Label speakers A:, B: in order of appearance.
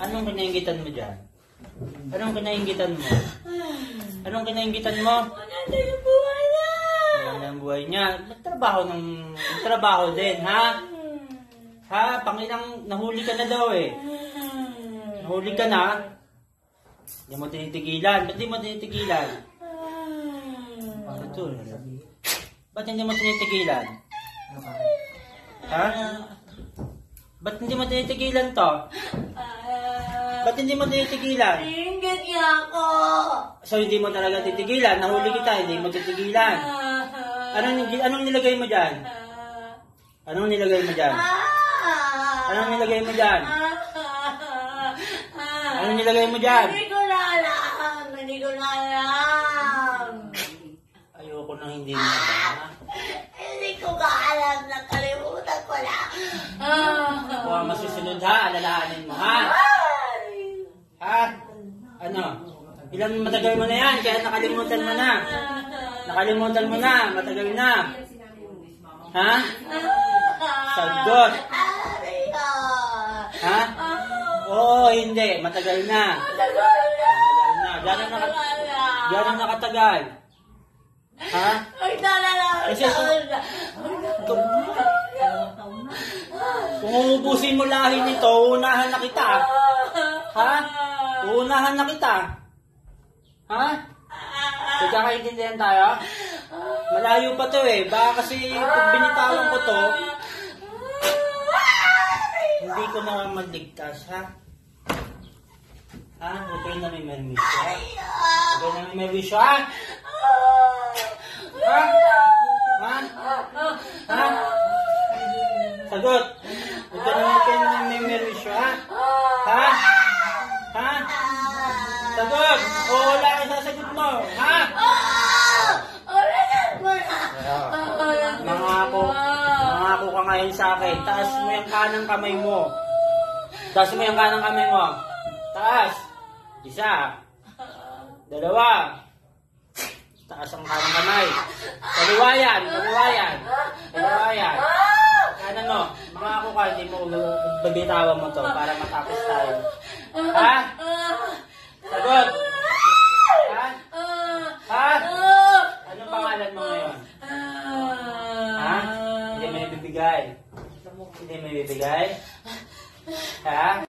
A: Anong kinaingitan mo dyan? Anong kinaingitan mo? Anong kinaingitan mo?
B: Maganda yung buhay na.
A: Maganda ang buhay niya. Magtrabaho din, ha? Ha? Pangilang nahuli ka na daw eh. Nahuli ka na. Hindi mo tinitigilan. Ba't di mo tinitigilan? Ito. Ba't hindi mo tinitigilan? Ha? Ba't hindi mo tinitigilan to? Ba't hindi mo tinitigilan?
B: Ingit niya ako.
A: So hindi mo talaga titigilan? Nahuli kita, hindi mo titigilan. Anong nilagay mo dyan? Anong nilagay mo dyan? Anong nilagay mo dyan? Anong nilagay mo dyan?
B: Hindi ko na alam. Hindi ko na alam.
A: Ayoko nang hindi mo alam.
B: Hindi ko ka alam. Nakalimutan ko na.
A: Kung ang masusunod ha, alalahanin mo ha? Ha? Ano? Ilang matagal mo na yan, kaya nakalimutan mo na. Nakalimutan mo na, matagal na. Ha? Sagot. Ha? Oo, hindi, matagal na. Matagal na. Gano'n nakatagal? Ha? Kasi kung uubusin mo lahi nito, unahan na kita. Ha? Uunahan na kita. Ha? Nagkakaintindihan tayo? Malayo pa to eh. Baka kasi pag binitawan ko to, hindi ko na maligtas, ha? Ha? Huwag kayo na may mermisyo, ha? Huwag kayo na may mermisyo, ha? Ha? Ha? Ha? Sagot! Huwag kayo na may mermisyo, ha? Ha? Ha? Sagot! O wala kayo sasagot mo, ha? Mangako ka ngayon sa akin. Taas mo yung kanang kamay mo. Taas mo yung kanang kamay mo. Taas. Isa. Dalawa. Taas ang kanang kamay. Kaliwa yan. Kaliwa yan. Kaliwa yan. Ano mo? Mangako ka. Hindi mo babitawan mo to para matapos tayo. Ha? Sagot. Ha? Ha? Anong pangalan mo ngayon? Ha? Hindi may bibigay. Hindi may bibigay? Ha?